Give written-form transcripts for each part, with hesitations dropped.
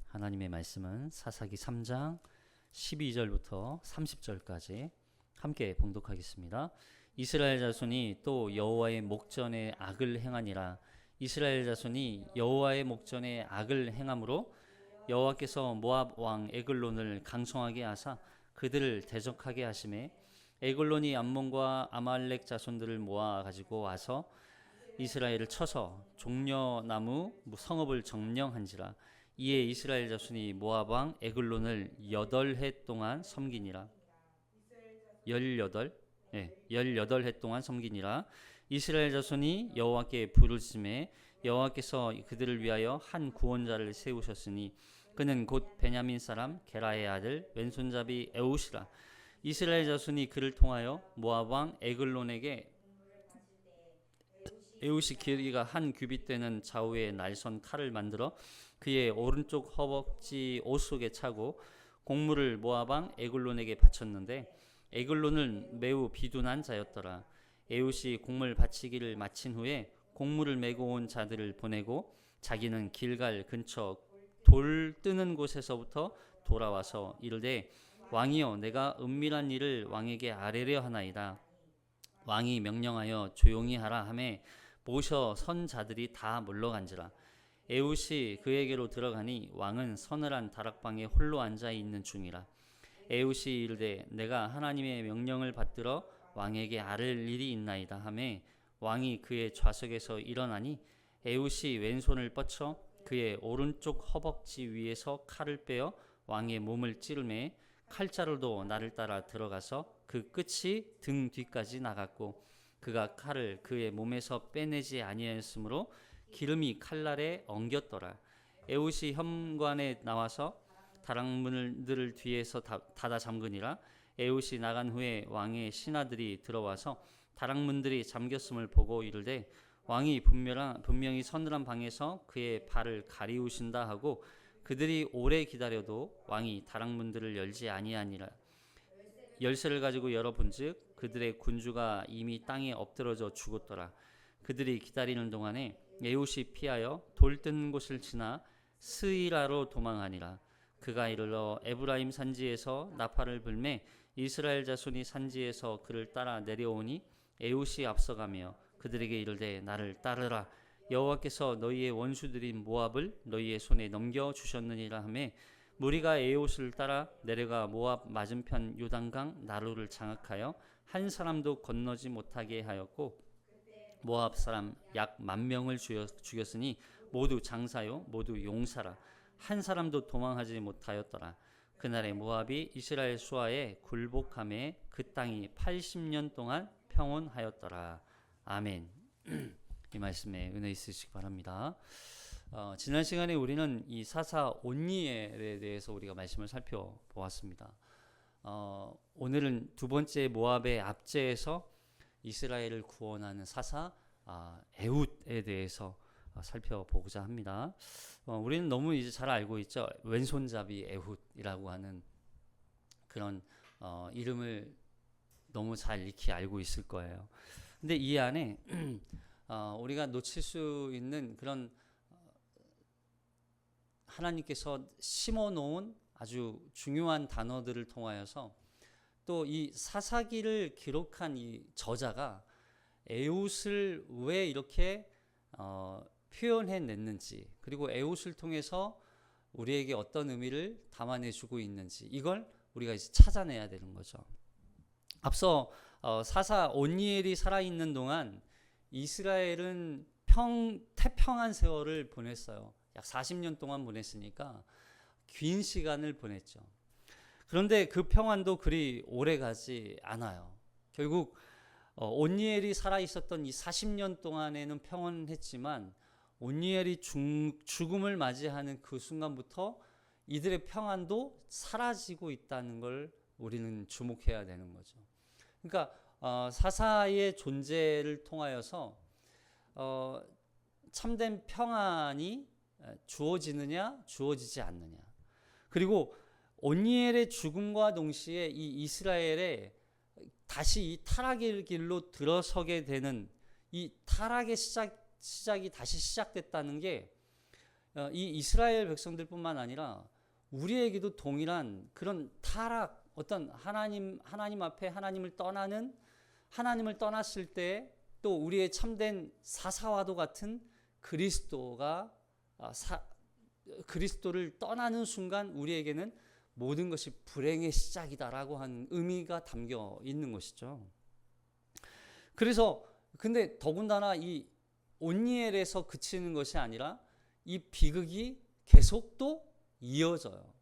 하나님의 말씀은 사사기 3장 12절부터 30절까지 함께 봉독하겠습니다. 이스라엘 자손이 또 여호와의 목전에 악을 행하니라. 이스라엘 자손이 여호와의 목전에 악을 행함으로 여호와께서 모압 왕 에글론을 강성하게 하사 그들을 대적하게 하심에 에글론이 암몬과 아말렉 자손들을 모아 가지고 와서 이스라엘을 쳐서 종려나무 성읍을 점령한지라. 이에 이스라엘 자손이 모압 왕 에글론을 8해 동안 섬기니라. 18해 동안 섬기니라. 이스라엘 자손이 여호와께 부르짖음에 여호와께서 그들을 위하여 한 구원자를 세우셨으니 그는 곧 베냐민 사람 게라의 아들 왼손잡이 에웃이라. 이스라엘 자손이 그를 통하여 모압 왕 에글론에게 에웃이 길이가 한 규빗 되는 좌우에 날선 칼을 만들어 그의 오른쪽 허벅지 옷 속에 차고 곡물을 모압 왕 에글론에게 바쳤는데 에글론은 매우 비둔한 자였더라. 에웃이 곡물 바치기를 마친 후에 곡물을 메고 온 자들을 보내고 자기는 길갈 근처 돌 뜨는 곳에서부터 돌아와서 이르되 왕이여, 내가 은밀한 일을 왕에게 아뢰려 하나이다. 왕이 명령하여 조용히 하라 하매 모셔 선 자들이 다 물러간지라. 에웃이 그에게로 들어가니 왕은 서늘한 다락방에 홀로 앉아 있는 중이라. 에웃이 이르되 내가 하나님의 명령을 받들어 왕에게 아뢰 일이 있나이다 하매 왕이 그의 좌석에서 일어나니 에웃이 왼손을 뻗쳐 그의 오른쪽 허벅지 위에서 칼을 빼어 왕의 몸을 찌르매 칼자루도 나를 따라 들어가서 그 끝이 등 뒤까지 나갔고 그가 칼을 그의 몸에서 빼내지 아니하였으므로 기름이 칼날에 엉겼더라. 에웃이 현관에 나와서 다락문을 뒤에서 닫아 잠그니라. 에웃이 나간 후에 왕의 신하들이 들어와서 다락문들이 잠겼음을 보고 이르되 왕이 분명히 서늘한 방에서 그의 발을 가리우신다 하고 그들이 오래 기다려도 왕이 다락문들을 열지 아니하니라. 열쇠를 가지고 열어본즉 그들의 군주가 이미 땅에 엎드러져 죽었더라. 그들이 기다리는 동안에 에웃이 피하여 돌 뜬 곳을 지나 스이라로 도망하니라. 그가 이르러 에브라임 산지에서 나팔을 불매 이스라엘 자손이 산지에서 그를 따라 내려오니 에웃이 앞서가며 그들에게 이르되 나를 따르라. 여호와께서 너희의 원수들인 모압을 너희의 손에 넘겨 주셨느니라 하매 무리가 에웃을 따라 내려가 모압 맞은편 요단강 나루를 장악하여 한 사람도 건너지 못하게 하였고 모압 사람 약 10,000명을 죽였으니 모두 장사요 모두 용사라. 한 사람도 도망하지 못하였더라. 그날에 모압이 이스라엘 수하에 굴복함에 그 땅이 80년 동안 평온하였더라. 아멘. 이 말씀에 은혜 있으시기 바랍니다. 지난 시간에 우리는 이 사사 온니엘에 대해서 우리가 말씀을 살펴보았습니다. 오늘은 두 번째 모압의 압제에서 이스라엘을 구원하는 사사 에훗에 대해서 살펴보고자 합니다. 우리는 너무 이제 잘 알고 있죠. 왼손잡이 에훗이라고 하는 그런 이름을 너무 잘 익히 알고 있을 거예요. 근데 이 안에 우리가 놓칠 수 있는 그런 하나님께서 심어놓은 아주 중요한 단어들을 통하여서 또 이 사사기를 기록한 이 저자가 에훗을 왜 이렇게 표현해냈는지, 그리고 에훗을 통해서 우리에게 어떤 의미를 담아내주고 있는지, 이걸 우리가 이제 찾아내야 되는 거죠. 앞서 사사 온니엘이 살아있는 동안 이스라엘은 태평한 세월을 보냈어요. 약 40년 동안 보냈으니까 긴 시간을 보냈죠. 그런데 그 평안도 그리 오래 가지 않아요. 결국 온니엘이 살아있었던 이 40년 동안에는 평온했지만 온니엘이 죽음을 맞이하는 그 순간부터 이들의 평안도 사라지고 있다는 걸 우리는 주목해야 되는 거죠. 그러니까 사사의 존재를 통하여서 참된 평안이 주어지느냐 주어지지 않느냐, 그리고 온니엘의 죽음과 동시에 이 이스라엘의 다시 이 타락의 길로 들어서게 되는 이 타락의 시작이 다시 시작됐다는 게 이 이스라엘 백성들뿐만 아니라 우리에게도 동일한 그런 타락, 어떤 하나님 앞에 하나님을 떠났을 때 또 우리의 참된 사사와도 같은 그리스도를 떠나는 순간 우리에게는 모든 것이 불행의 시작이다라고 하는 의미가 담겨 있는 것이죠. 그래서 근데 더군다나 이 온니엘에서 그치는 것이 아니라 이 비극이 계속 또 이어져요.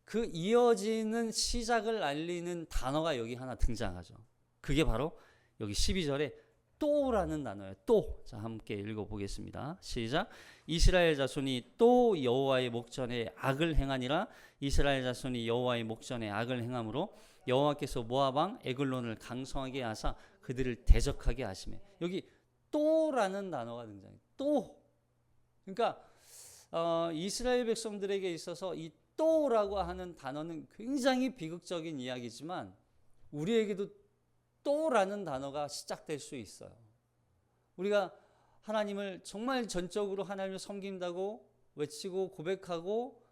그 이어지는 시작을 알리는 단어가 여기 하나 등장하죠. 그게 바로 여기 12절에 또라는 단어예요. 또. 자, 함께 읽어보겠습니다. 시작. 이스라엘 자손이 또 여호와의 목전에 악을 행하니라. 이스라엘 자손이 여호와의 목전에 악을 행함으로 여호와께서 모압 왕 에글론을 강성하게 하사 그들을 대적하게 하시매. 여기 또라는 단어가 등장해요. 또. 그러니까 이스라엘 백성들에게 있어서 이 또라고 하는 단어는 굉장히 비극적인 이야기지만 우리에게도 또라는 단어가 시작될 수 있어요. 우리가 하나님을 정말 전적으로 하나님을 섬긴다고 외치고 고백하고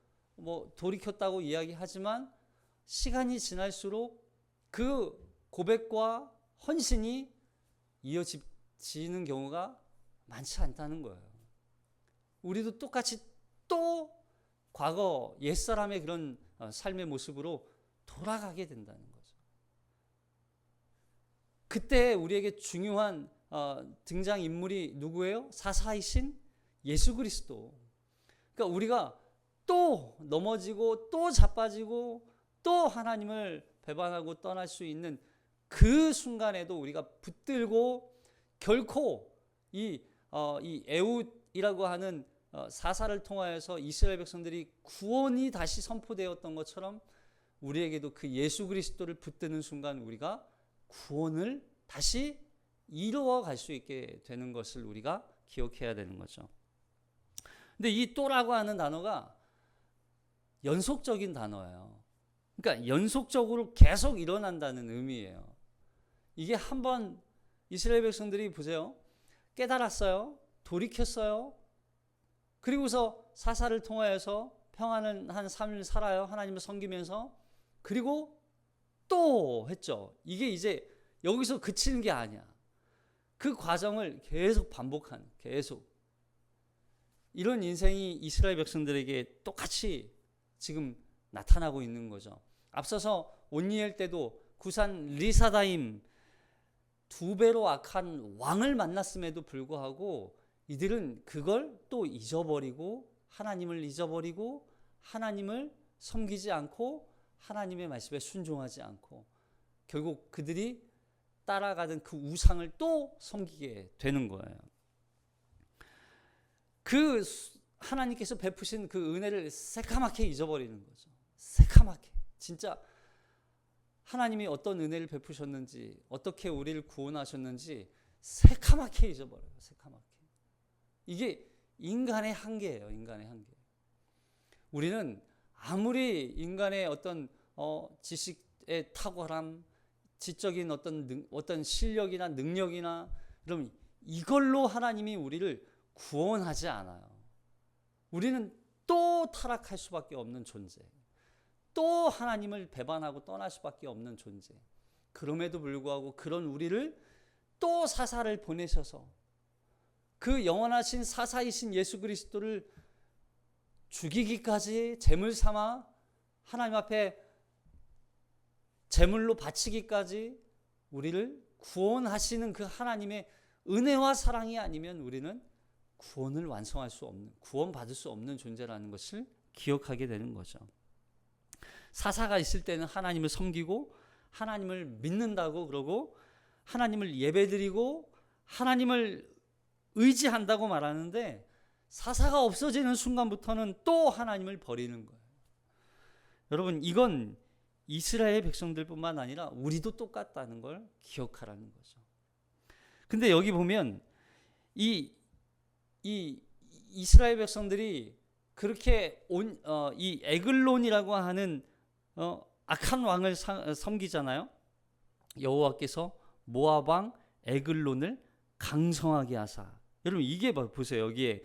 돌이켰다고 이야기하지만 시간이 지날수록 그 고백과 헌신이 이어지는 경우가 많지 않다는 거예요. 우리도 똑같이 또 과거 옛사람의 그런 삶의 모습으로 돌아가게 된다는 거죠. 그때 우리에게 중요한 등장인물이 누구예요? 사사이신 예수 그리스도. 그러니까 우리가 또 넘어지고 또 자빠지고 또 하나님을 배반하고 떠날 수 있는 그 순간에도 우리가 붙들고 결코 이 에훗이라고 하는 사사를 통하여서 이스라엘 백성들이 구원이 다시 선포되었던 것처럼 우리에게도 그 예수 그리스도를 붙드는 순간 우리가 구원을 다시 이루어 갈 수 있게 되는 것을 우리가 기억해야 되는 거죠. 근데 이 또라고 하는 단어가 연속적인 단어예요. 그러니까 연속적으로 계속 일어난다는 의미예요. 이게 한번 이스라엘 백성들이 보세요. 깨달았어요. 돌이켰어요. 그리고서 사사를 통하여서 평안한 한 삶을 살아요. 하나님을 섬기면서. 그리고 또 했죠. 이게 이제 여기서 그치는 게 아니야. 그 과정을 계속 반복하는, 계속. 이런 인생이 이스라엘 백성들에게 똑같이 지금 나타나고 있는 거죠. 앞서서 온니엘 때도 구산 리사다임 2배로 악한 왕을 만났음에도 불구하고 이들은 그걸 또 잊어버리고 하나님을 잊어버리고 하나님을 섬기지 않고 하나님의 말씀에 순종하지 않고 결국 그들이 따라가던 그 우상을 또 섬기게 되는 거예요. 그 하나님께서 베푸신 그 은혜를 새카맣게 잊어버리는 거죠. 새카맣게. 진짜 하나님이 어떤 은혜를 베푸셨는지 어떻게 우리를 구원하셨는지 새카맣게 잊어버려요. 새카맣게. 이게 인간의 한계예요. 인간의 한계. 우리는 아무리 인간의 어떤 지식의 탁월함, 지적인 어떤 실력이나 능력이나 그럼 이걸로 하나님이 우리를 구원하지 않아요. 우리는 또 타락할 수밖에 없는 존재. 또 하나님을 배반하고 떠날 수밖에 없는 존재. 그럼에도 불구하고 그런 우리를 또 사사를 보내셔서 그 영원하신 사사이신 예수 그리스도를 죽이기까지 제물 삼아 하나님 앞에 제물로 바치기까지 우리를 구원하시는 그 하나님의 은혜와 사랑이 아니면 우리는 구원을 완성할 수 없는, 구원받을 수 없는 존재라는 것을 기억하게 되는 거죠. 사사가 있을 때는 하나님을 섬기고 하나님을 믿는다고 그러고 하나님을 예배드리고 하나님을 의지한다고 말하는데 사사가 없어지는 순간부터는 또 하나님을 버리는 거예요. 여러분, 이건 이스라엘 백성들뿐만 아니라 우리도 똑같다는 걸 기억하라는 거죠. 근데 여기 보면 이 이스라엘 백성들이 그렇게 이 에글론이라고 하는 악한 왕을 섬기잖아요. 여호와께서 모압 왕 에글론을 강성하게 하사. 여러분 이게 보세요. 여기에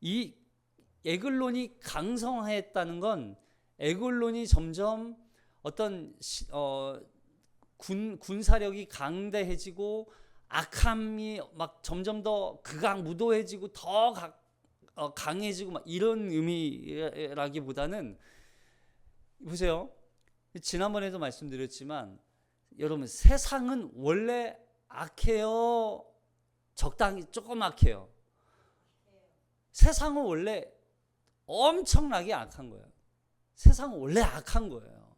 이 에글론이 강성했다는 건 에글론이 점점 어떤 군사력이 강대해지고 악함이 막 점점 더 극악무도해지고 더 강해지고 막 이런 의미라기보다는, 보세요. 지난번에도 말씀드렸지만 여러분, 세상은 원래 악해요? 적당히 조금 악해요? 세상은 원래 엄청나게 악한 거예요. 세상은 원래 악한 거예요.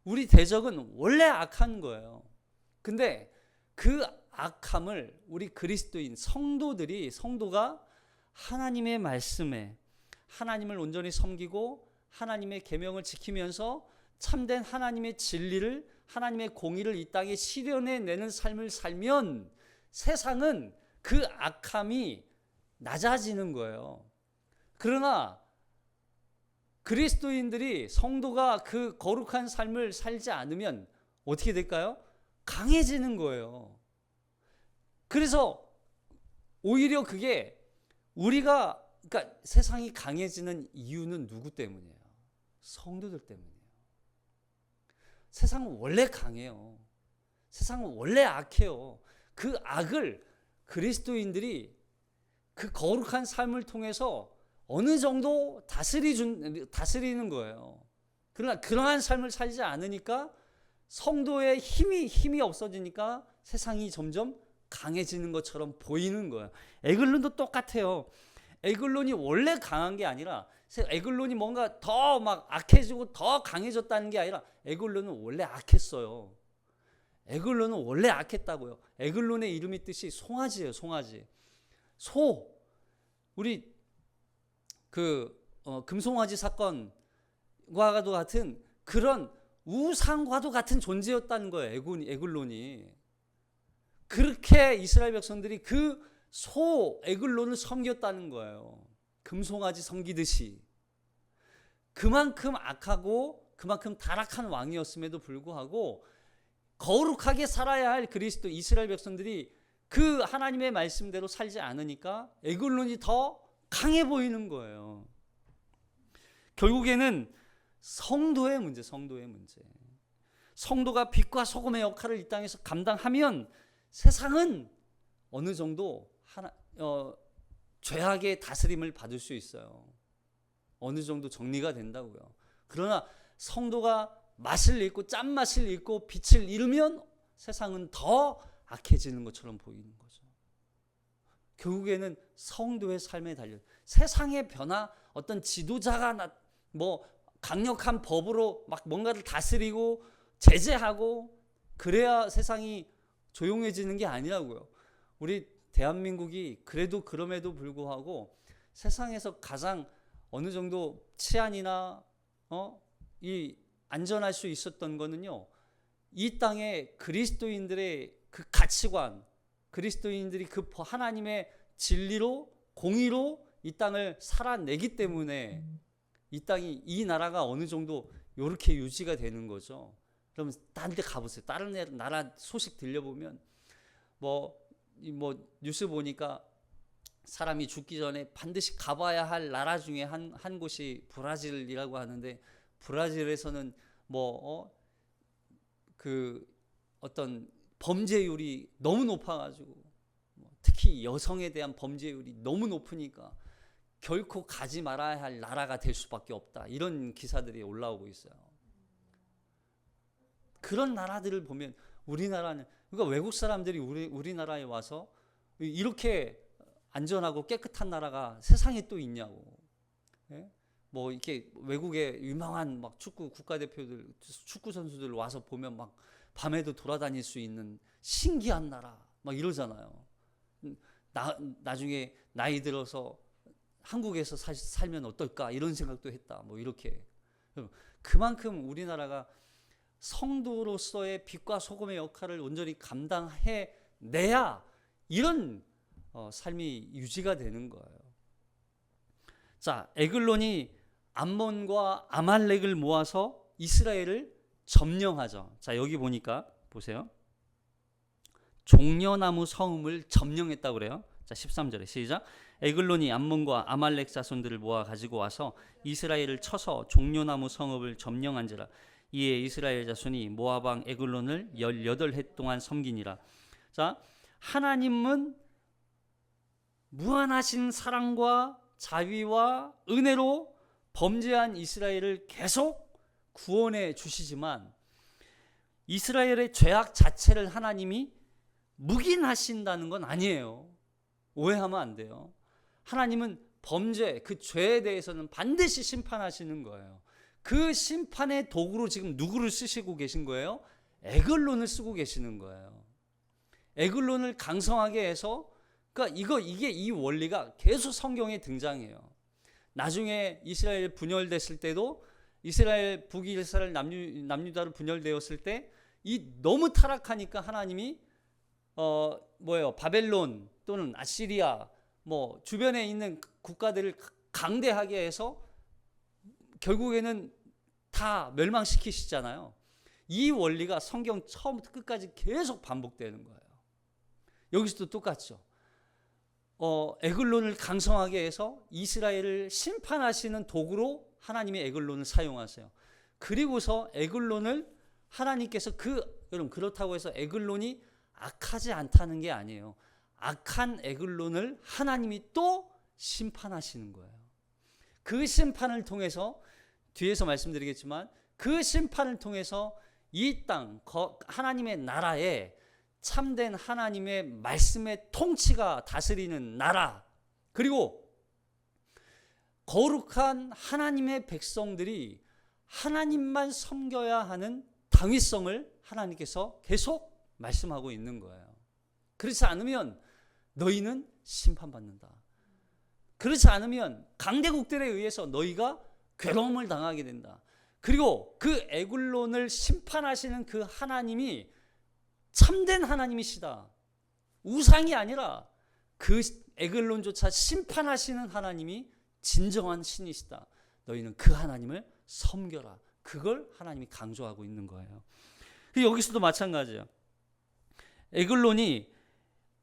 우리 대적은 원래 악한 거예요. 근데 그 악함을 우리 그리스도인 성도가 하나님의 말씀에 하나님을 온전히 섬기고 하나님의 계명을 지키면서 참된 하나님의 진리를, 하나님의 공의를 이 땅에 실현해내는 삶을 살면 세상은 그 악함이 낮아지는 거예요. 그러나 그리스도인들이, 성도가 그 거룩한 삶을 살지 않으면 어떻게 될까요? 강해지는 거예요. 그래서 오히려 그게 그러니까 세상이 강해지는 이유는 누구 때문이에요? 성도들 때문이에요. 세상은 원래 강해요. 세상은 원래 악해요. 그 악을 그리스도인들이 그 거룩한 삶을 통해서 어느 정도 다스리는 거예요. 그러나 그러한 삶을 살지 않으니까 성도의 힘이 없어지니까 세상이 점점 강해지는 것처럼 보이는 거예요. 에글론도 똑같아요. 에글론이 원래 강한 게 아니라, 에글론이 뭔가 더 막 악해지고 더 강해졌다는 게 아니라, 에글론은 원래 악했어요. 에글론은 원래 악했다고요. 에글론의 이름이 뜻이 송아지예요. 송아지. 우리 금송아지 사건과도 같은 그런 우상과도 같은 존재였다는 거예요. 에글론이. 그렇게 이스라엘 백성들이 그 에글론을 섬겼다는 거예요. 금송아지 섬기듯이. 그만큼 악하고 그만큼 타락한 왕이었음에도 불구하고 거룩하게 살아야 할 이스라엘 백성들이 그 하나님의 말씀대로 살지 않으니까 에글론이 더 강해 보이는 거예요. 결국에는 성도의 문제. 성도가 빛과 소금의 역할을 이 땅에서 감당하면 세상은 어느 정도 죄악의 다스림을 받을 수 있어요. 어느 정도 정리가 된다고요. 그러나 성도가 맛을 잃고 짠맛을 잃고 빛을 잃으면 세상은 더 악해지는 것처럼 보이는 거죠. 결국에는 성도의 삶에 달려, 세상의 변화, 어떤 지도자가 강력한 법으로 막 뭔가를 다스리고 제재하고 그래야 세상이 조용해지는 게 아니라고요. 우리 대한민국이 그럼에도 불구하고 세상에서 가장 어느 정도 치안이나 이 안전할 수 있었던 거는요, 이 땅에 그리스도인들의 그 가치관, 그리스도인들이 그 하나님의 진리로, 공의로 이 땅을 살아내기 때문에 이 나라가 어느 정도 이렇게 유지가 되는 거죠. 그럼 다른 데 가보세요. 다른 나라 소식 들려보면 뉴스 보니까 사람이 죽기 전에 반드시 가봐야 할 나라 중에 한 곳이 브라질이라고 하는데, 브라질에서는 어떤 범죄율이 너무 높아가지고, 특히 여성에 대한 범죄율이 너무 높으니까 결코 가지 말아야 할 나라가 될 수밖에 없다, 이런 기사들이 올라오고 있어요. 그런 나라들을 보면 우리나라는, 그러니까 외국 사람들이 우리나라에 와서 이렇게 안전하고 깨끗한 나라가 세상에 또 있냐고. 예? 이렇게 외국의 유명한 축구 국가대표들, 축구 선수들 와서 보면 밤에도 돌아다닐 수 있는 신기한 나라 이러잖아요. 나중에 나이 들어서 한국에서 살면 어떨까, 이런 생각도 했다. 이렇게. 그만큼 우리나라가 성도로서의 빛과 소금의 역할을 온전히 감당해내야 이런 삶이 유지가 되는 거예요. 자, 에글론이 암몬과 아말렉을 모아서 이스라엘을 점령하죠. 자, 여기 보니까 보세요. 종려나무 성읍을 점령했다고 그래요. 자, 13절에 시작. 에글론이 암몬과 아말렉 자손들을 모아 가지고 와서 이스라엘을 쳐서 종려나무 성읍을 점령한지라. 이에 이스라엘 자손이 모압 왕 에글론을 18해 동안 섬기니라. 자, 하나님은 무한하신 사랑과 자비와 은혜로 범죄한 이스라엘을 계속 구원해 주시지만 이스라엘의 죄악 자체를 하나님이 묵인하신다는 건 아니에요. 오해하면 안 돼요. 하나님은 범죄, 그 죄에 대해서는 반드시 심판하시는 거예요. 그 심판의 도구로 지금 누구를 쓰시고 계신 거예요? 에글론을 쓰고 계시는 거예요. 에글론을 강성하게 해서, 그러니까 이게 이 원리가 계속 성경에 등장해요. 나중에 이스라엘 분열됐을 때도 이스라엘 북이스라엘 남유다로 분열되었을 때 이 너무 타락하니까 하나님이 바벨론 또는 아시리아 뭐 주변에 있는 국가들을 강대하게 해서 결국에는 다 멸망시키시잖아요. 이 원리가 성경 처음부터 끝까지 계속 반복되는 거예요. 여기서도 똑같죠. 에글론을 강성하게 해서 이스라엘을 심판하시는 도구로 하나님이 에글론을 사용하세요. 그리고서 에글론을 하나님께서 여러분 그렇다고 해서 에글론이 악하지 않다는 게 아니에요. 악한 에글론을 하나님이 또 심판하시는 거예요. 그 심판을 통해서 뒤에서 말씀드리겠지만 그 심판을 통해서 이 땅 하나님의 나라에 참된 하나님의 말씀의 통치가 다스리는 나라, 그리고 거룩한 하나님의 백성들이 하나님만 섬겨야 하는 당위성을 하나님께서 계속 말씀하고 있는 거예요. 그렇지 않으면 너희는 심판받는다. 그렇지 않으면 강대국들에 의해서 너희가 괴로움을 당하게 된다. 그리고 그 에글론을 심판하시는 그 하나님이 참된 하나님이시다. 우상이 아니라 그 에글론조차 심판하시는 하나님이 진정한 신이시다. 너희는 그 하나님을 섬겨라. 그걸 하나님이 강조하고 있는 거예요. 여기서도 마찬가지예요. 에글론이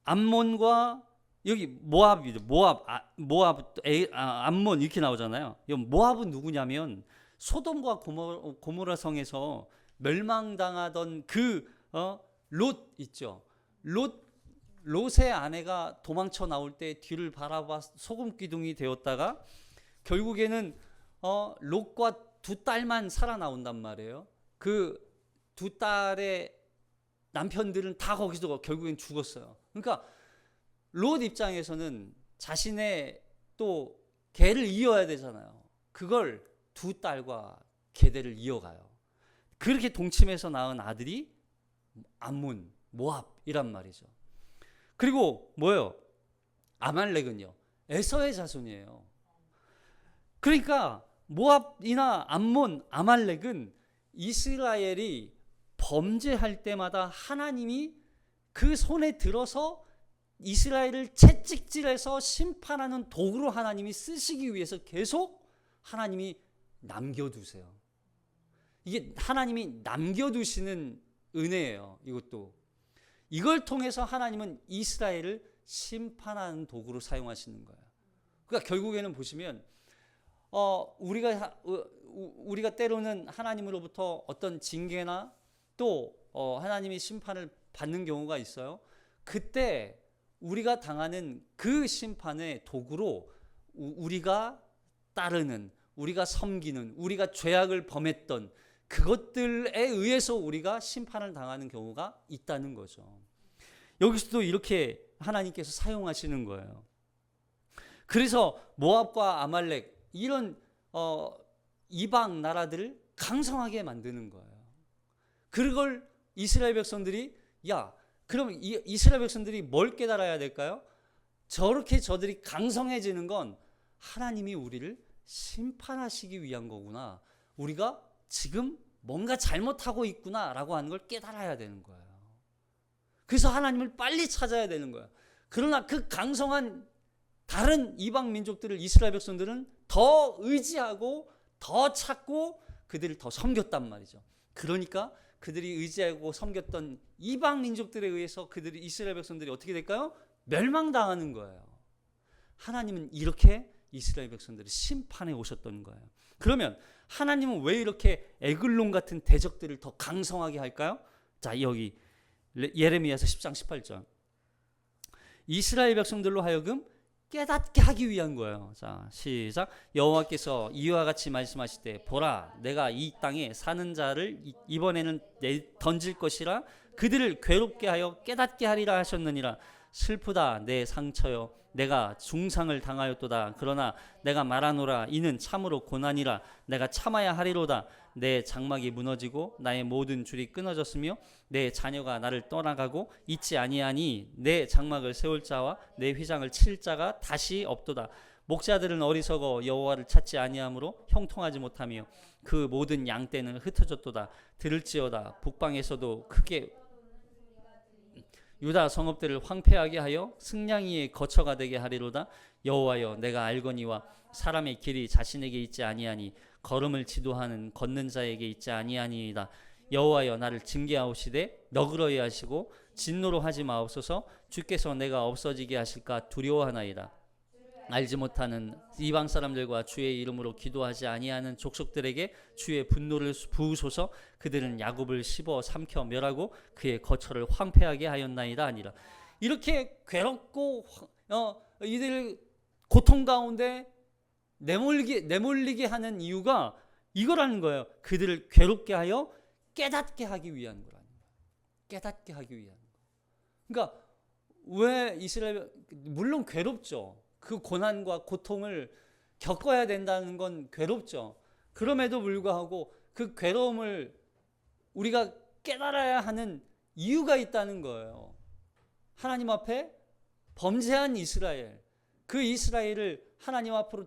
암몬과 여기 모압이죠. 암몬 이렇게 나오잖아요. 모압은 누구냐면 소돔과 고모라 성에서 멸망당하던 롯 있죠. 롯의 아내가 도망쳐 나올 때 뒤를 바라봐 소금 기둥이 되었다가 결국에는 롯과 두 딸만 살아나온단 말이에요. 그 두 딸의 남편들은 다 거기서 결국엔 죽었어요. 그러니까 롯 입장에서는 자신의 또 계를 이어야 되잖아요. 그걸 두 딸과 계대를 이어가요. 그렇게 동침해서 낳은 아들이 암몬, 모압이란 말이죠. 그리고 뭐예요? 아말렉은요, 에서의 자손이에요. 그러니까 모압이나 암몬, 아말렉은 이스라엘이 범죄할 때마다 하나님이 그 손에 들어서 이스라엘을 채찍질해서 심판하는 도구로 하나님이 쓰시기 위해서 계속 하나님이 남겨두세요. 이게 하나님이 남겨두시는 은혜예요. 이걸 통해서 하나님은 이스라엘을 심판하는 도구로 사용하시는 거예요. 그러니까 결국에는 보시면 우리가 때로는 하나님으로부터 어떤 징계나 또 하나님이 심판을 받는 경우가 있어요. 그때 우리가 당하는 그 심판의 도구로 우리가 따르는, 우리가 섬기는, 우리가 죄악을 범했던 그것들에 의해서 우리가 심판을 당하는 경우가 있다는 거죠. 여기서도 이렇게 하나님께서 사용하시는 거예요. 그래서 모압과 아말렉 이런 이방 나라들을 강성하게 만드는 거예요. 그걸 이스라엘 백성들이 그럼 이스라엘 백성들이 뭘 깨달아야 될까요? 저렇게 저들이 강성해지는 건 하나님이 우리를 심판하시기 위한 거구나. 우리가 지금 뭔가 잘못하고 있구나라고 하는 걸 깨달아야 되는 거예요. 그래서 하나님을 빨리 찾아야 되는 거예요. 그러나 그 강성한 다른 이방 민족들을 이스라엘 백성들은 더 의지하고 더 찾고 그들을 더 섬겼단 말이죠. 그러니까 그들이 의지하고 섬겼던 이방 민족들에 의해서 이스라엘 백성들이 어떻게 될까요? 멸망당하는 거예요. 하나님은 이렇게 이스라엘 백성들을 심판해 오셨던 거예요. 그러면 하나님은 왜 이렇게 에글론 같은 대적들을 더 강성하게 할까요? 자, 여기 예레미야서 10장 18절. 이스라엘 백성들로 하여금 깨닫게 하기 위한 거예요. 자, 시작. 여호와께서 이와 같이 말씀하시되 보라, 내가 이 땅에 사는 자를 이번에는 던질 것이라 그들을 괴롭게 하여 깨닫게 하리라 하셨느니라. 슬프다 내 상처여, 내가 중상을 당하였도다. 그러나 내가 말하노라, 이는 참으로 고난이라. 내가 참아야 하리로다. 내 장막이 무너지고 나의 모든 줄이 끊어졌으며 내 자녀가 나를 떠나가고 있지 아니하니 내 장막을 세울 자와 내 휘장을 칠 자가 다시 없도다. 목자들은 어리석어 여호와를 찾지 아니하므로 형통하지 못하며 그 모든 양떼는 흩어졌도다. 들을지어다 북방에서도 크게 유다 성읍들을 황폐하게 하여 승냥이의 거처가 되게 하리로다. 여호와여, 내가 알거니와 사람의 길이 자신에게 있지 아니하니 걸음을 지도하는 걷는 자에게 있지 아니하니이다. 여호와여, 나를 징계하오시되 너그러이 하시고 진노로 하지 마옵소서. 주께서 내가 없어지게 하실까 두려워하나이다. 알지 못하는 이방 사람들과 주의 이름으로 기도하지 아니하는 족속들에게 주의 분노를 부으소서. 그들은 야곱을 씹어 삼켜 멸하고 그의 거처를 황폐하게 하였나이다 아니라. 이렇게 괴롭고 이들 고통 가운데 내몰리게 하는 이유가 이거라는 거예요. 그들을 괴롭게 하여 깨닫게 하기 위한 거라는 거예요. 깨닫게 하기 위한 거. 그러니까 왜 이스라엘, 물론 괴롭죠. 그 고난과 고통을 겪어야 된다는 건 괴롭죠. 그럼에도 불구하고 그 괴로움을 우리가 깨달아야 하는 이유가 있다는 거예요. 하나님 앞에 범죄한 이스라엘, 그 이스라엘을 하나님 앞으로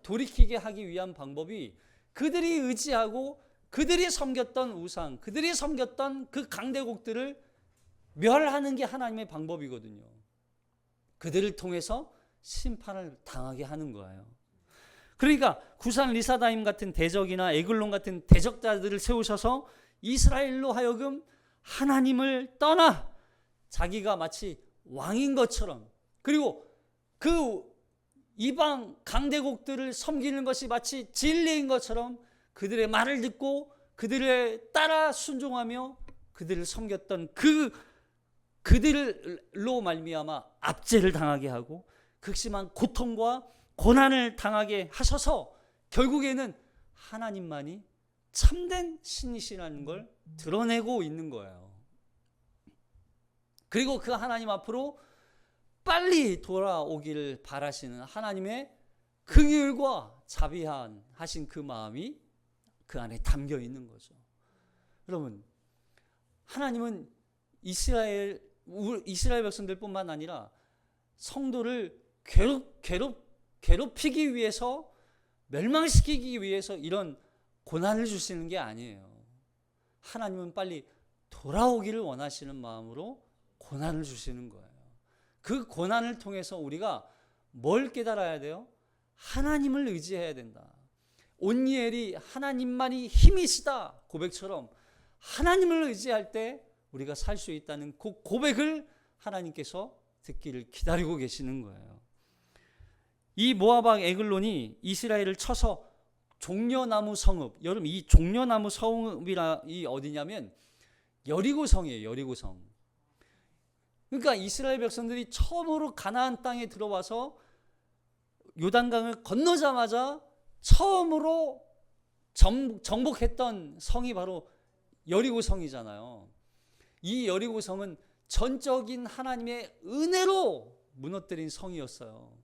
돌이키게 하기 위한 방법이 그들이 의지하고 그들이 섬겼던 우상, 그들이 섬겼던 그 강대국들을 멸하는 게 하나님의 방법이거든요. 그들을 통해서 심판을 당하게 하는 거예요. 그러니까 구산 리사다임 같은 대적이나 에글론 같은 대적자들을 세우셔서 이스라엘로 하여금 하나님을 떠나 자기가 마치 왕인 것처럼, 그리고 그 이방 강대국들을 섬기는 것이 마치 진리인 것처럼 그들의 말을 듣고 그들에 따라 순종하며 그들을 섬겼던 그들로 말미암아 압제를 당하게 하고 극심한 고통과 고난을 당하게 하셔서 결국에는 하나님만이 참된 신이시라는 걸 드러내고 있는 거예요. 그리고 그 하나님 앞으로 빨리 돌아오기를 바라시는 하나님의 긍휼과 자비하신 그 마음이 그 안에 담겨 있는 거죠. 여러분, 하나님은 이스라엘 백성들뿐만 아니라 성도를 괴롭히기 위해서, 멸망시키기 위해서 이런 고난을 주시는 게 아니에요. 하나님은 빨리 돌아오기를 원하시는 마음으로 고난을 주시는 거예요. 그 고난을 통해서 우리가 뭘 깨달아야 돼요? 하나님을 의지해야 된다. 온니엘이 하나님만이 힘이시다 고백처럼 하나님을 의지할 때 우리가 살 수 있다는 그 고백을 하나님께서 듣기를 기다리고 계시는 거예요. 이 모압 왕 에글론이 이스라엘을 쳐서 종려나무 성읍, 여러분 이 종려나무 성읍이 어디냐면 여리고성이에요. 여리고성. 그러니까 이스라엘 백성들이 처음으로 가나안 땅에 들어와서 요단강을 건너자마자 처음으로 정복했던 성이 바로 여리고성이잖아요. 이 여리고성은 전적인 하나님의 은혜로 무너뜨린 성이었어요.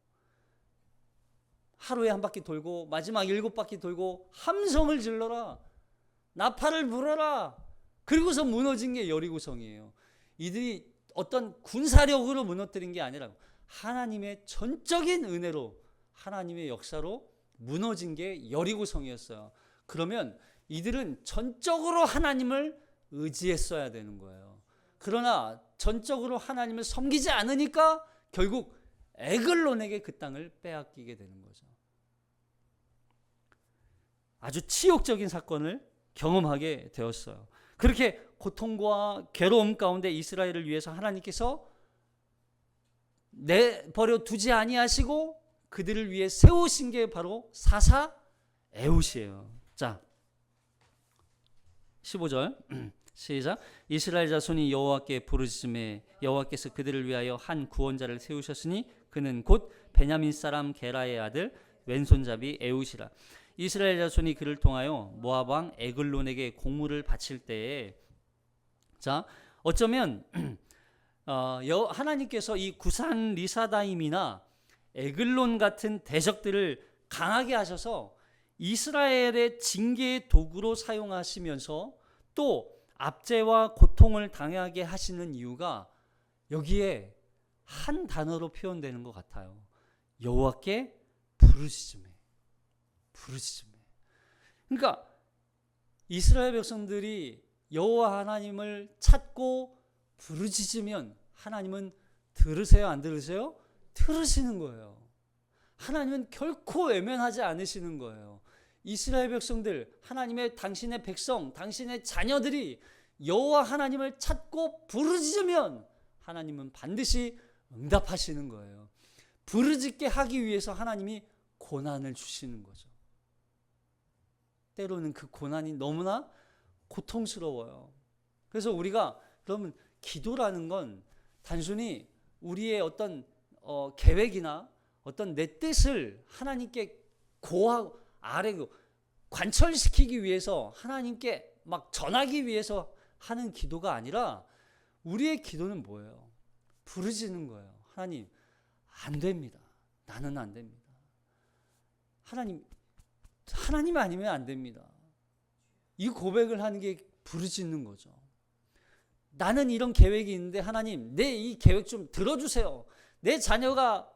하루에 한 바퀴 돌고 마지막 7바퀴 돌고 함성을 질러라, 나팔을 불어라, 그리고서 무너진 게 여리고성이에요. 이들이 어떤 군사력으로 무너뜨린 게 아니라 하나님의 전적인 은혜로, 하나님의 역사로 무너진 게 여리고성이었어요. 그러면 이들은 전적으로 하나님을 의지했어야 되는 거예요. 그러나 전적으로 하나님을 섬기지 않으니까 결국 에글론에게 그 땅을 빼앗기게 되는 거죠. 아주 치욕적인 사건을 경험하게 되었어요. 그렇게 고통과 괴로움 가운데 이스라엘을 위해서 하나님께서 내버려 두지 아니하시고 그들을 위해 세우신 게 바로 사사 에웃이에요. 자, 15절 시작. 이스라엘 자손이 여호와께 부르짖음에 여호와께서 그들을 위하여 한 구원자를 세우셨으니 그는 곧 베냐민 사람 게라의 아들 왼손잡이 에웃이라. 이스라엘 자손이 그를 통하여 모압 왕 에글론에게 공물을 바칠 때에, 자, 어쩌면 하나님께서 이 구산 리사다임이나 에글론 같은 대적들을 강하게 하셔서 이스라엘의 징계의 도구로 사용하시면서 또 압제와 고통을 당하게 하시는 이유가 여기에 한 단어로 표현되는 것 같아요. 여호와께 부르짖음에. 그러니까 이스라엘 백성들이 여호와 하나님을 찾고 부르짖으면 하나님은 들으세요, 안 들으세요? 들으시는 거예요. 하나님은 결코 외면하지 않으시는 거예요. 이스라엘 백성들, 하나님의 당신의 백성, 당신의 자녀들이 여호와 하나님을 찾고 부르짖으면 하나님은 반드시 응답하시는 거예요. 부르짖게 하기 위해서 하나님이 고난을 주시는 거죠. 때로는 그 고난이 너무나 고통스러워요. 그래서 우리가 그러면 기도라는 건 단순히 우리의 어떤 계획이나 어떤 내 뜻을 하나님께 관철시키기 위해서 하나님께 막 전하기 위해서 하는 기도가 아니라 우리의 기도는 뭐예요? 부르짖는 거예요. 하나님, 안 됩니다. 나는 안 됩니다. 하나님 아니면 안 됩니다. 이 고백을 하는 게 부르짖는 거죠. 나는 이런 계획이 있는데 하나님, 내 이 계획 좀 들어주세요. 내 자녀가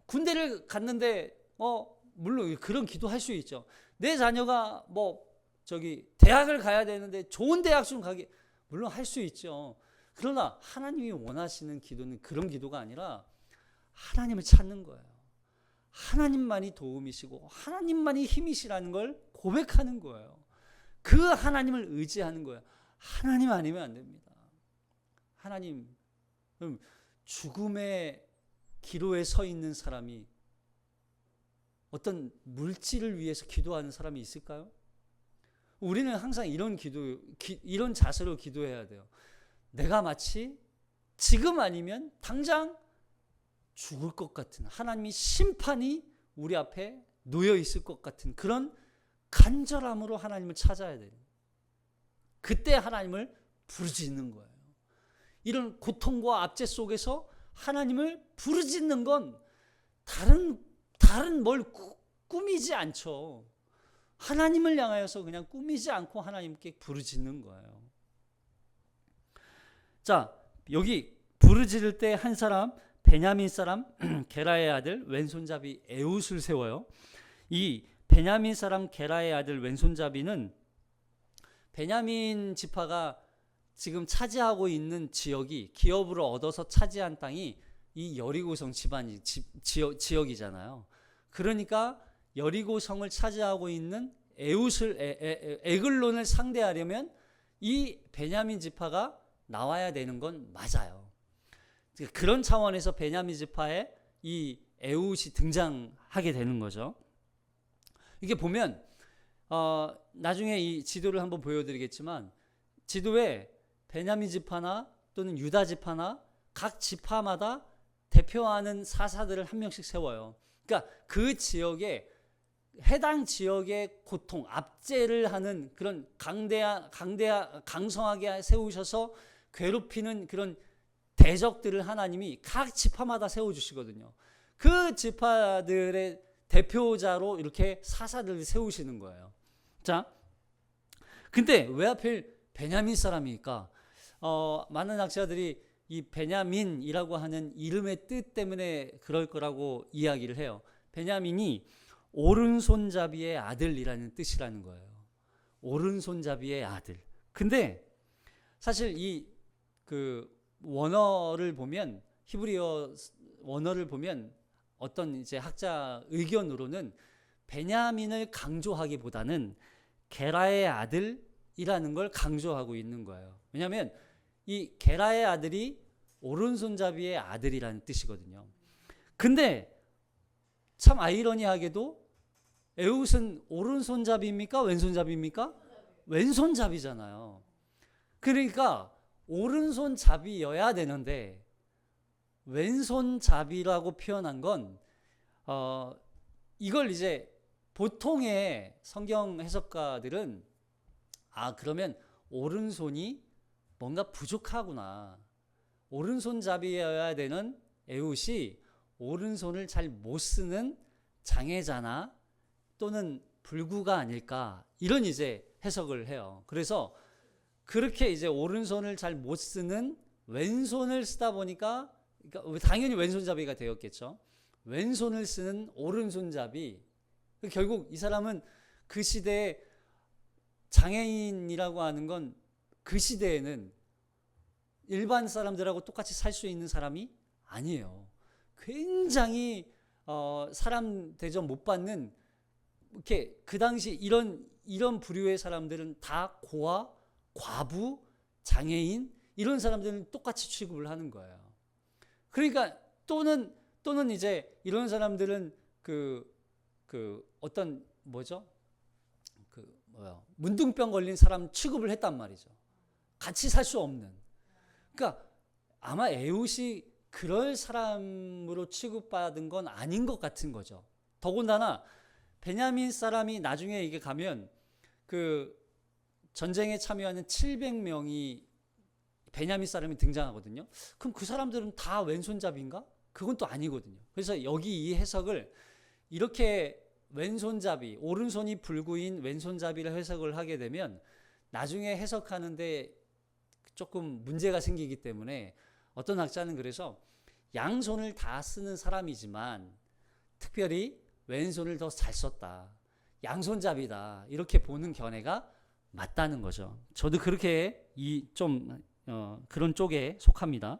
군대를 갔는데 물론 그런 기도할 수 있죠. 내 자녀가 대학을 가야 되는데 좋은 대학 좀 가게, 물론 할 수 있죠. 그러나 하나님이 원하시는 기도는 그런 기도가 아니라 하나님을 찾는 거예요. 하나님만이 도움이시고 하나님만이 힘이시라는 걸 고백하는 거예요. 그 하나님을 의지하는 거예요. 하나님 아니면 안 됩니다. 하나님, 죽음의 기로에 서 있는 사람이 어떤 물질을 위해서 기도하는 사람이 있을까요? 우리는 항상 이런 자세로 기도해야 돼요. 내가 마치 지금 아니면 당장 죽을 것 같은, 하나님이 심판이 우리 앞에 놓여 있을 것 같은 그런 간절함으로 하나님을 찾아야 돼요. 그때 하나님을 부르짖는 거예요. 이런 고통과 압제 속에서 하나님을 부르짖는 건 다른 뭘 꾸미지 않죠. 하나님을 향하여서 그냥 꾸미지 않고 하나님께 부르짖는 거예요. 자, 여기 부르짖을 때 한 사람, 베냐민 사람 게라의 아들 왼손잡이 에웃을 세워요. 이 베냐민 사람 게라의 아들 왼손잡이는 베냐민 지파가 지금 차지하고 있는 지역이, 기업으로 얻어서 차지한 땅이 이 여리고성 지역이잖아요. 그러니까 여리고성을 차지하고 있는 에글론을 상대하려면 이 베냐민 지파가 나와야 되는 건 맞아요. 그런 차원에서 베냐민 지파에 이 에웃이 등장하게 되는 거죠. 이게 보면 나중에 이 지도를 한번 보여드리겠지만 지도에 베냐민 지파나 또는 유다 지파나 각 지파마다 대표하는 사사들을 한 명씩 세워요. 그러니까 그 지역에 해당 지역의 고통, 압제를 하는 그런 강성하게 세우셔서 괴롭히는 그런 대적들을 하나님이 각 지파마다 세워주시거든요. 그 지파들의 대표자로 이렇게 사사들을 세우시는 거예요. 자, 근데 왜 하필 베냐민 사람이니까? 많은 학자들이 이 베냐민이라고 하는 이름의 뜻 때문에 그럴 거라고 이야기를 해요. 베냐민이 오른손잡이의 아들이라는 뜻이라는 거예요. 오른손잡이의 아들. 근데 사실 그 원어를 보면, 히브리어 원어를 보면 어떤 이제 학자 의견으로는 베냐민을 강조하기보다는 게라의 아들이라는 걸 강조하고 있는 거예요. 왜냐하면 이 게라의 아들이 오른손잡이의 아들이라는 뜻이거든요. 근데 참 아이러니하게도 에훗은 오른손잡이입니까? 왼손잡이입니까? 왼손잡이잖아요. 그러니까 오른손잡이여야 되는데 왼손잡이라고 표현한 건 이걸 이제 보통의 성경 해석가들은 그러면 오른손이 뭔가 부족하구나. 오른손잡이여야 되는 에훗이 오른손을 잘 못 쓰는 장애자나 또는 불구가 아닐까, 이런 이제 해석을 해요. 그래서 그렇게 이제 오른손을 잘 못 쓰는 왼손을 쓰다 보니까, 그러니까 당연히 왼손잡이가 되었겠죠. 왼손을 쓰는 오른손잡이. 결국 이 사람은 그 시대에 장애인이라고 하는 건 그 시대에는 일반 사람들하고 똑같이 살 수 있는 사람이 아니에요. 굉장히 사람 대접 못 받는, 이렇게 그 당시 이런 부류의 사람들은 다 고아, 과부, 장애인, 이런 사람들은 똑같이 취급을 하는 거예요. 그러니까 또는 이제 이런 사람들은 어떤 문둥병 걸린 사람 취급을 했단 말이죠. 같이 살 수 없는. 그러니까 아마 에훗이 그럴 사람으로 취급받은 건 아닌 것 같은 거죠. 더군다나 베냐민 사람이 나중에 이게 가면 그 전쟁에 참여하는 700명이 베냐민 사람이 등장하거든요. 그럼 그 사람들은 다 왼손잡이인가? 그건 또 아니거든요. 그래서 여기 이 해석을 이렇게 왼손잡이, 오른손이 불구인 왼손잡이를 해석을 하게 되면 나중에 해석하는데 조금 문제가 생기기 때문에 어떤 학자는 그래서 양손을 다 쓰는 사람이지만 특별히 왼손을 더 잘 썼다, 양손잡이다, 이렇게 보는 견해가 맞다는 거죠. 저도 그렇게 그런 쪽에 속합니다.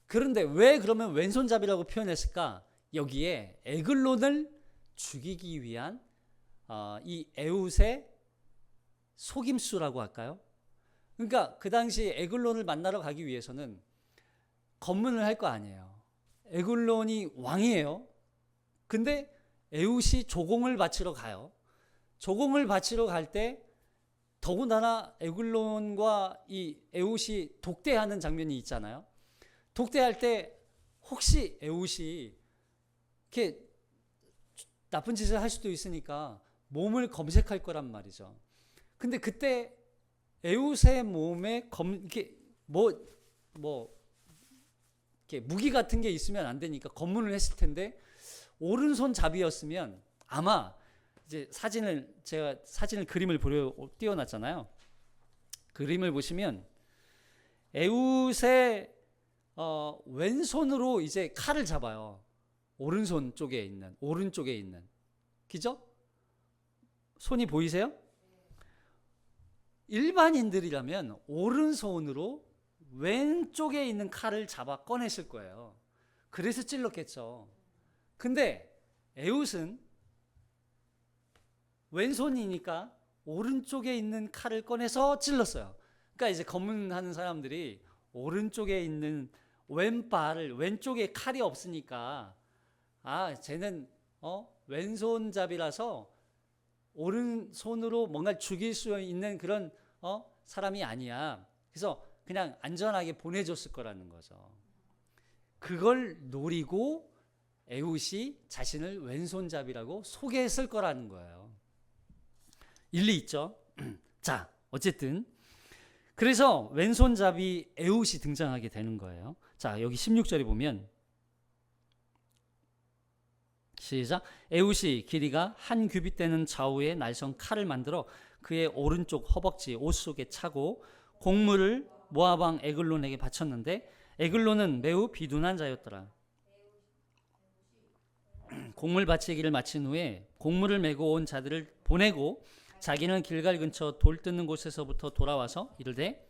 그런데 왜 그러면 왼손잡이라고 표현했을까? 여기에 에글론을 죽이기 위한 이 에훗의 속임수라고 할까요? 그러니까 그 당시 에글론을 만나러 가기 위해서는 검문을 할 거 아니에요. 에글론이 왕이에요. 근데 에훗이 조공을 바치러 가요. 조공을 바치러 갈 때 더군다나 에글론과 이 에훗이 독대하는 장면이 있잖아요. 독대할 때 혹시 에훗이 이렇게 나쁜 짓을 할 수도 있으니까 몸을 검색할 거란 말이죠. 근데 그때 에훗의 몸에 이렇게 이렇게 무기 같은 게 있으면 안 되니까 검문을 했을 텐데 오른손잡이였으면 아마 이제 제가 그림을 띄워놨잖아요. 그림을 보시면 에훗의 왼손으로 이제 칼을 잡아요. 오른쪽에 있는. 그죠? 손이 보이세요? 일반인들이라면 오른손으로 왼쪽에 있는 칼을 잡아 꺼냈을 거예요. 그래서 찔렀겠죠. 근데 에훗은 왼손이니까 오른쪽에 있는 칼을 꺼내서 찔렀어요. 그러니까 이제 검문하는 사람들이 오른쪽에 있는 왼쪽에 칼이 없으니까 쟤는 왼손잡이라서 오른손으로 뭔가 죽일 수 있는 그런 사람이 아니야. 그래서 그냥 안전하게 보내줬을 거라는 거죠. 그걸 노리고 에훗이 자신을 왼손잡이라고 소개했을 거라는 거예요. 일리 있죠? 자, 어쨌든 그래서 왼손잡이 에훗이 등장하게 되는 거예요. 자, 여기 16절에 보면 시작. 에훗이 길이가 한 규빗 되는 좌우에 날선 칼을 만들어 그의 오른쪽 허벅지 옷 속에 차고 곡물을 모압 왕 에글론에게 바쳤는데 에글론은 매우 비둔한 자였더라. 곡물 바치기를 마친 후에 곡물을 메고 온 자들을 보내고 자기는 길갈 근처 돌 뜯는 곳에서부터 돌아와서 이르되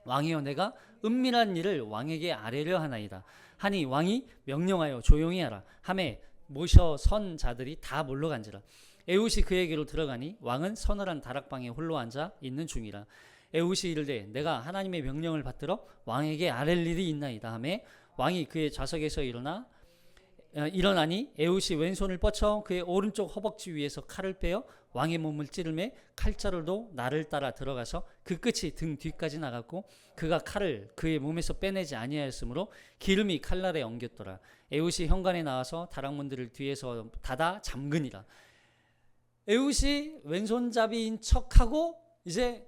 왕이여 내가 은밀한 일을 왕에게 아뢰려 하나이다 하니 왕이 명령하여 조용히 하라 하매 모셔 선 자들이 다 물러간지라. 에훗이 그에게로 들어가니 왕은 서늘한 다락방에 홀로 앉아 있는 중이라. 에훗이 이르되 내가 하나님의 명령을 받들어 왕에게 아랠 일이 있나이다 하매 왕이 그의 좌석에서 일어나 일어나니 에훗이 왼손을 뻗쳐 그의 오른쪽 허벅지 위에서 칼을 빼어 왕의 몸을 찌르매 칼자루도 나를 따라 들어가서 그 끝이 등 뒤까지 나갔고 그가 칼을 그의 몸에서 빼내지 아니하였으므로 기름이 칼날에 엉겼더라. 에훗이 현관에 나와서 다락문들을 뒤에서 닫아 잠그니라. 에훗이 왼손잡이인 척하고 이제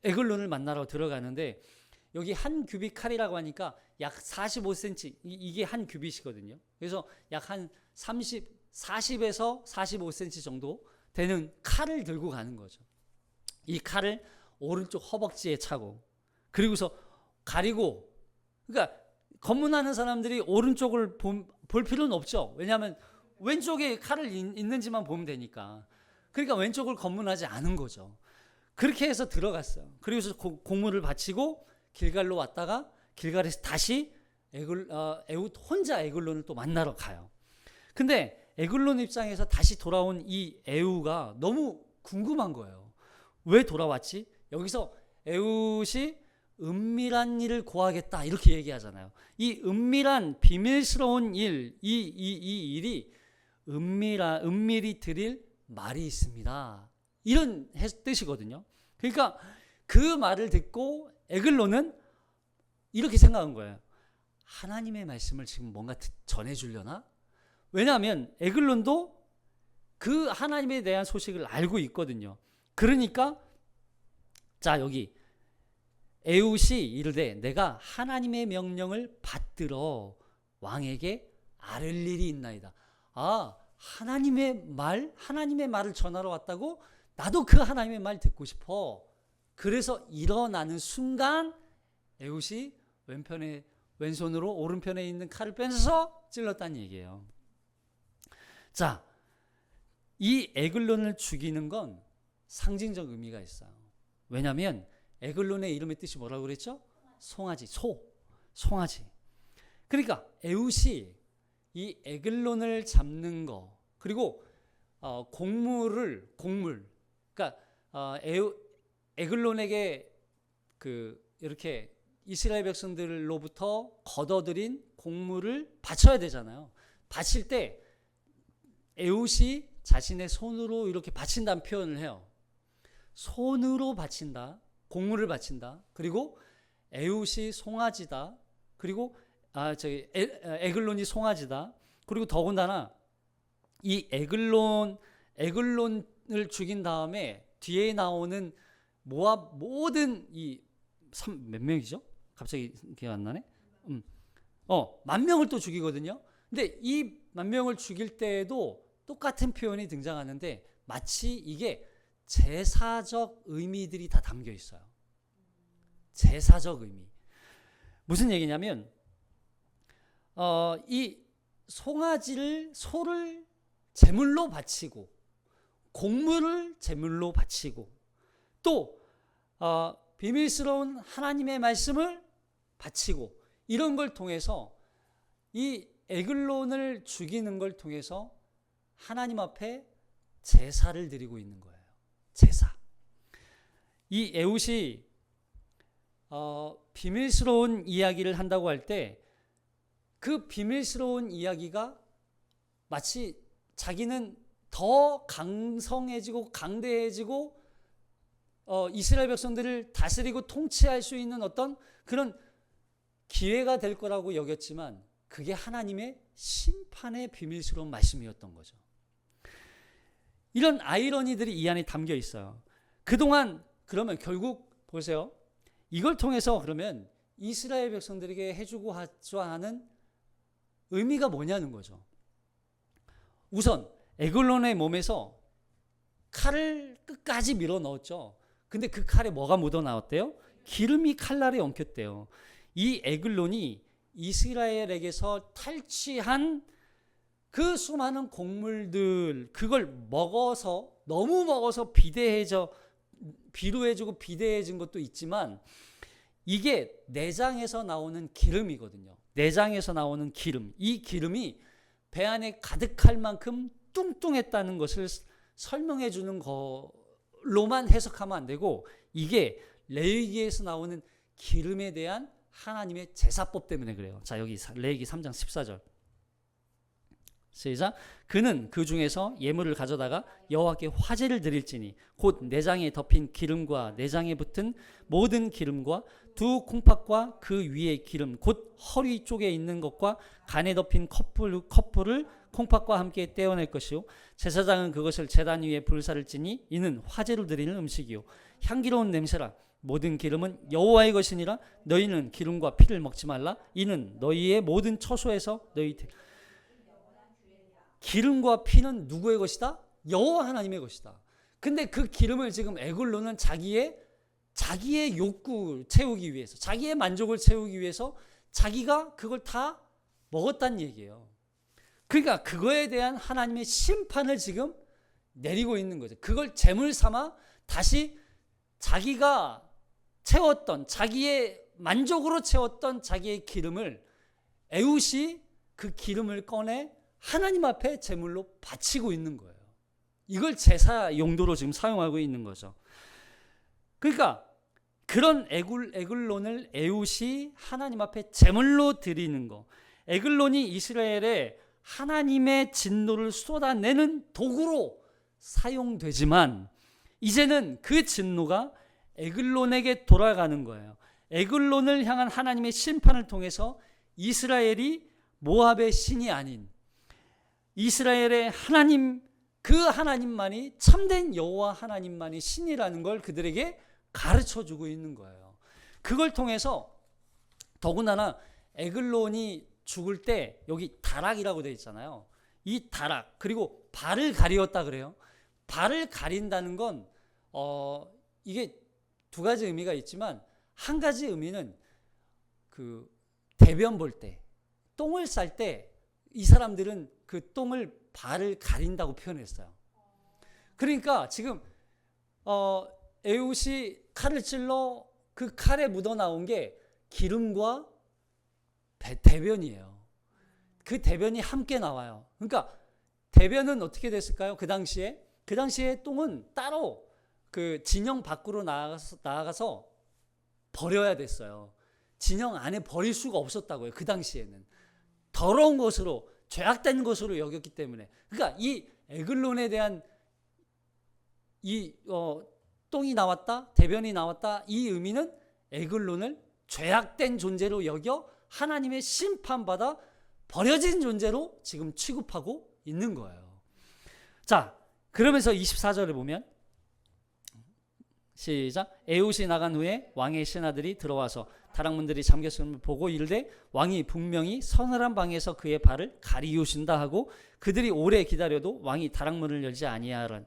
에글론을 만나러 들어가는데 여기 한 규빗 칼이라고 하니까 약 45cm 이게 한 규빗이거든요. 그래서 약 한 40에서 45cm 정도 되는 칼을 들고 가는 거죠. 이 칼을 오른쪽 허벅지에 차고 그리고서 가리고 그러니까 검문하는 사람들이 오른쪽을 볼 필요는 없죠. 왜냐하면 왼쪽에 칼을 있는지만 보면 되니까. 그러니까 왼쪽을 검문하지 않은 거죠. 그렇게 해서 들어갔어요. 그리고서 공물을 바치고 길갈로 왔다가 길갈에서 다시 에훗 혼자 에글론을 또 만나러 가요. 근데 에글론 입장에서 다시 돌아온 이 에후가 너무 궁금한 거예요. 왜 돌아왔지? 여기서 에훗이 은밀한 일을 고하겠다 이렇게 얘기하잖아요. 이 은밀한 비밀스러운 일, 이 일이 은밀히 드릴 말이 있습니다. 이런 뜻이거든요. 그러니까 그 말을 듣고 에글론은 이렇게 생각한 거예요. 하나님의 말씀을 지금 뭔가 전해주려나? 왜냐하면 에글론도 그 하나님에 대한 소식을 알고 있거든요. 그러니까 자 여기 에훗이 이르되 내가 하나님의 명령을 받들어 왕에게 아를 일이 있나이다. 아 하나님의 말을 전하러 왔다고? 나도 그 하나님의 말 듣고 싶어. 그래서 일어나는 순간 에훗이 왼손으로 오른편에 있는 칼을 빼서 찔렀다는 얘기예요. 자, 이 에글론을 죽이는 건 상징적 의미가 있어요. 왜냐하면 에글론의 이름의 뜻이 뭐라고 그랬죠? 송아지, 송아지. 그러니까 에훗이 이 에글론을 잡는 거 그리고 곡물 그러니까 에글론에게 이렇게 이스라엘 백성들로부터 거둬들인 곡물을 바쳐야 되잖아요. 바칠 때 에훗이 자신의 손으로 이렇게 바친다는 표현을 해요. 손으로 바친다. 곡물을 바친다. 그리고 에훗이 송아지다. 그리고 에글론이 송아지다. 그리고 더군다나 이 에글론을 죽인 다음에 뒤에 나오는 모압 모든 몇 명이죠? 갑자기 기억 안 나네. 10,000명을 또 죽이거든요. 근데 이 10,000명을 죽일 때에도 똑같은 표현이 등장하는데 마치 이게 제사적 의미들이 다 담겨 있어요. 제사적 의미. 무슨 얘기냐면 이 소를 제물로 바치고 곡물을 제물로 바치고 또 비밀스러운 하나님의 말씀을 바치고 이런 걸 통해서 이 에글론을 죽이는 걸 통해서 하나님 앞에 제사를 드리고 있는 거예요. 제사. 이 에훗이 비밀스러운 이야기를 한다고 할 때 그 비밀스러운 이야기가 마치 자기는 더 강성해지고 강대해지고 이스라엘 백성들을 다스리고 통치할 수 있는 어떤 그런 기회가 될 거라고 여겼지만 그게 하나님의 심판의 비밀스러운 말씀이었던 거죠. 이런 아이러니들이 이 안에 담겨 있어요. 그동안 그러면 결국 보세요. 이걸 통해서 그러면 이스라엘 백성들에게 해주고 하는 의미가 뭐냐는 거죠. 우선 에글론의 몸에서 칼을 끝까지 밀어 넣었죠. 근데 그 칼에 뭐가 묻어 나왔대요? 기름이 칼날에 엉켰대요. 이 에글론이 이스라엘에게서 탈취한 그 수많은 곡물들 그걸 너무 먹어서 비루해지고 비대해진 것도 있지만 이게 내장에서 나오는 기름이거든요. 내장에서 나오는 기름. 이 기름이 배 안에 가득할 만큼 뚱뚱했다는 것을 설명해 주는 걸로만 해석하면 안 되고 이게 레위기에서 나오는 기름에 대한 하나님의 제사법 때문에 그래요. 자, 여기 레위기 3장 14절. 시작. 그는 그 중에서 예물을 가져다가 여호와께 화제를 드릴지니 곧 내장에 덮인 기름과 내장에 붙은 모든 기름과 두 콩팥과 그 위에 기름 곧 허리 쪽에 있는 것과 간에 덮인 커플을 콩팥과 함께 떼어낼 것이요 제사장은 그것을 제단 위에 불사를 찌니 이는 화제로 드리는 음식이요 향기로운 냄새라. 모든 기름은 여호와의 것이니라. 너희는 기름과 피를 먹지 말라. 이는 너희의 모든 처소에서 너희 기름과 피는 누구의 것이다? 여호와 하나님의 것이다. 근데 그 기름을 지금 에글론은 자기의 욕구 채우기 위해서, 자기의 만족을 채우기 위해서 자기가 그걸 다 먹었다는 얘기예요. 그러니까 그거에 대한 하나님의 심판을 지금 내리고 있는 거죠. 그걸 제물 삼아 다시 자기가 채웠던, 자기의 만족으로 채웠던 자기의 기름을 에웃이 그 기름을 꺼내 하나님 앞에 제물로 바치고 있는 거예요. 이걸 제사 용도로 지금 사용하고 있는 거죠. 그러니까 그런 에글론을 에웃이 하나님 앞에 제물로 드리는 거. 에글론이 이스라엘에 하나님의 진노를 쏟아내는 도구로 사용되지만 이제는 그 진노가 에글론에게 돌아가는 거예요. 에글론을 향한 하나님의 심판을 통해서 이스라엘이 모압의 신이 아닌 이스라엘의 하나님, 그 하나님만이 참된 여호와 하나님만이 신이라는 걸 그들에게 가르쳐주고 있는 거예요. 그걸 통해서 더군다나 에글론이 죽을 때 여기 다락이라고 되어 있잖아요. 이 다락 그리고 발을 가리웠다 그래요. 발을 가린다는 건 이게 두 가지 의미가 있지만 한 가지 의미는 그 대변 볼 때, 똥을 쌀 때 이 사람들은 그 똥을 발을 가린다고 표현했어요. 그러니까 지금 에웃이 칼을 찔러 그 칼에 묻어 나온 게 기름과 대변이에요. 그 대변이 함께 나와요. 그러니까 대변은 어떻게 됐을까요? 그 당시에 똥은 따로 그 진영 밖으로 나가서 버려야 됐어요. 진영 안에 버릴 수가 없었다고요. 그 당시에는 더러운 것으로, 죄악된 것으로 여겼기 때문에. 그러니까 이 에글론에 대한 이 똥이 나왔다, 대변이 나왔다, 이 의미는 에글론을 죄악된 존재로 여겨 하나님의 심판받아 버려진 존재로 지금 취급하고 있는 거예요. 자, 그러면서 24절에 보면 시작. 에웃이 나간 후에 왕의 신하들이 들어와서 다락문들이 잠겼음을 보고 이르되 왕이 분명히 서늘한 방에서 그의 발을 가리우신다 하고 그들이 오래 기다려도 왕이 다락문을 열지 아니하라.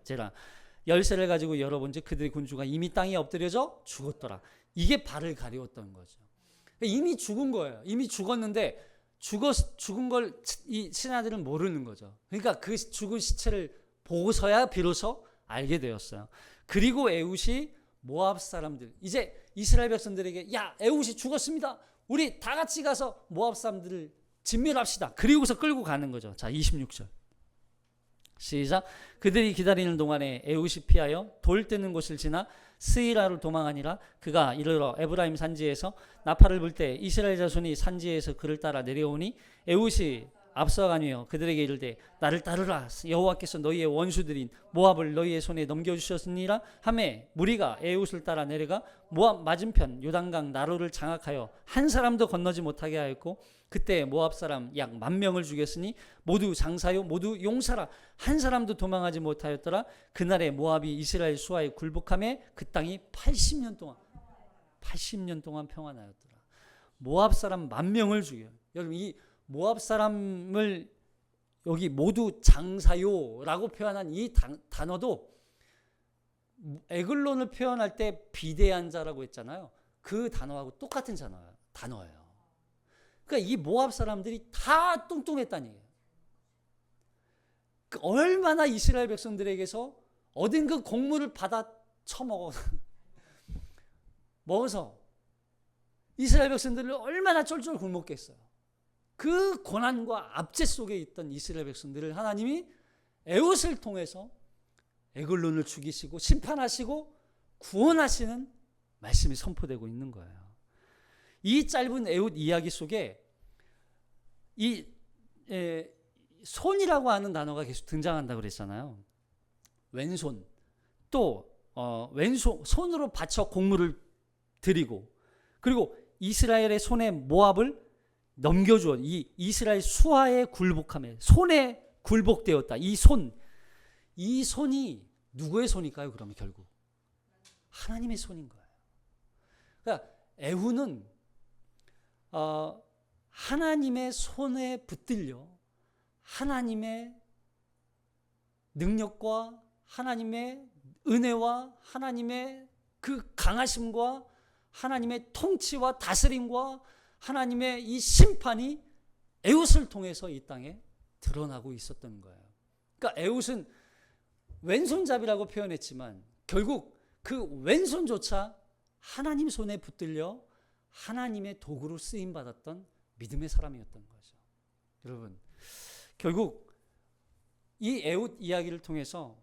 열쇠를 가지고 열어본즉 그들의 군주가 이미 땅에 엎드려져 죽었더라. 이게 발을 가리웠던 거죠. 이미 죽은 거예요. 이미 죽었는데 죽은 걸 이 신하들은 모르는 거죠. 그러니까 그 죽은 시체를 보고서야 비로소 알게 되었어요. 그리고 에웃이 모압 사람들, 이제 이스라엘 백성들에게 야, 에웃이 죽었습니다. 우리 다 같이 가서 모압 사람들을 진멸합시다. 그리고서 끌고 가는 거죠. 자, 26절. 시작. 그들이 기다리는 동안에 에웃이 피하여 돌 뜨는 곳을 지나 스이라로 도망하니라. 그가 이르러 에브라임 산지에서 나팔을 불 때 이스라엘 자손이 산지에서 그를 따라 내려오니 에웃이 앞서가며 그들에게 이르되 나를 따르라. 여호와께서 너희의 원수들인 모압을 너희의 손에 넘겨주셨으니라 하매 무리가 에웃을 따라 내려가 모압 맞은편 요단강 나루를 장악하여 한 사람도 건너지 못하게 하였고 그때 모압 사람 약 10,000명을 죽였으니 모두 장사요 모두 용사라. 한 사람도 도망하지 못하였더라. 그날에 모압이 이스라엘 수하에 굴복하며 그 땅이 80년 동안 평안하였더라. 모압 사람 10,000명을 죽여요. 여러분 이 모압 사람을 여기 모두 장사요라고 표현한 이 단어도 에글론을 표현할 때 비대한 자라고 했잖아요. 그 단어하고 똑같은 단어예요. 그러니까 이 모압 사람들이 다 뚱뚱했다는 얘기예요. 얼마나 이스라엘 백성들에게서 얻은 그 곡물을 받아 먹어서 이스라엘 백성들을 얼마나 쫄쫄 굶었겠어요. 그 고난과 압제 속에 있던 이스라엘 백성들을 하나님이 에웃을 통해서 에글론을 죽이시고 심판하시고 구원하시는 말씀이 선포되고 있는 거예요. 이 짧은 에웃 이야기 속에 손이라고 하는 단어가 계속 등장한다고 그랬잖아요. 왼손. 또 왼손 손으로 받쳐 곡물을 드리고, 그리고 이스라엘의 손에 모압을 넘겨주어 이 이스라엘 수하에 굴복함에 손에 굴복되었다. 이 손이 누구의 손일까요? 그러면 결국 하나님의 손인 거예요. 그러니까 에후는 하나님의 손에 붙들려 하나님의 능력과 하나님의 은혜와 하나님의 그 강하심과 하나님의 통치와 다스림과 하나님의 이 심판이 에훗을 통해서 이 땅에 드러나고 있었던 거예요. 그러니까 에훗은 왼손잡이라고 표현했지만 결국 그 왼손조차 하나님 손에 붙들려 하나님의 도구로 쓰임 받았던 믿음의 사람이었던 거죠. 여러분, 결국 이 에훗 이야기를 통해서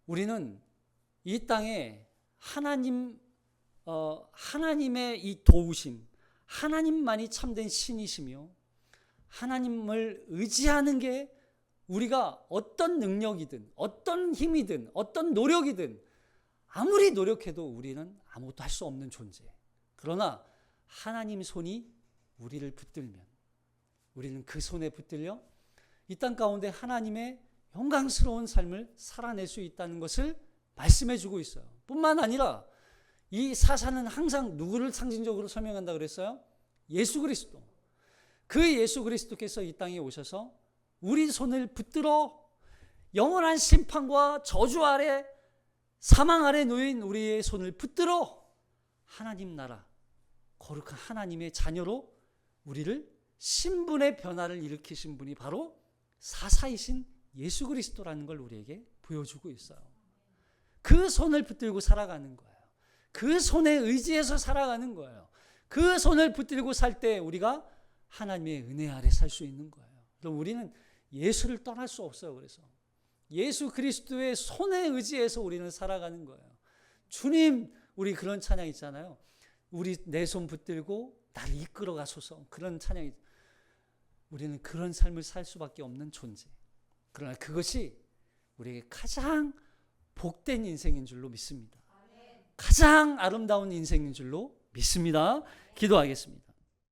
우리는 이 땅에 하나님의 이 도우심, 하나님만이 참된 신이시며 하나님을 의지하는 게 우리가 어떤 능력이든 어떤 힘이든 어떤 노력이든 아무리 노력해도 우리는 아무것도 할 수 없는 존재. 그러나 하나님 손이 우리를 붙들면 우리는 그 손에 붙들려 이 땅 가운데 하나님의 영광스러운 삶을 살아낼 수 있다는 것을 말씀해 주고 있어요. 뿐만 아니라 이 사사는 항상 누구를 상징적으로 설명한다 그랬어요? 예수 그리스도. 그 예수 그리스도께서 이 땅에 오셔서 우리 손을 붙들어 영원한 심판과 저주 아래 사망 아래 놓인 우리의 손을 붙들어 하나님 나라 거룩한 하나님의 자녀로 우리를 신분의 변화를 일으키신 분이 바로 사사이신 예수 그리스도라는 걸 우리에게 보여주고 있어요. 그 손을 붙들고 살아가는 거예요. 그 손에 의지해서 살아가는 거예요. 그 손을 붙들고 살 때 우리가 하나님의 은혜 아래 살 수 있는 거예요. 그럼 우리는 예수를 떠날 수 없어요. 그래서 예수 그리스도의 손에 의지해서 우리는 살아가는 거예요. 주님, 우리 그런 찬양 있잖아요. 우리 내 손 붙들고 나를 이끌어 가소서. 그런 찬양이 우리는 그런 삶을 살 수밖에 없는 존재. 그러나 그것이 우리에게 가장 복된 인생인 줄로 믿습니다. 가장 아름다운 인생인 줄로 믿습니다. 기도하겠습니다.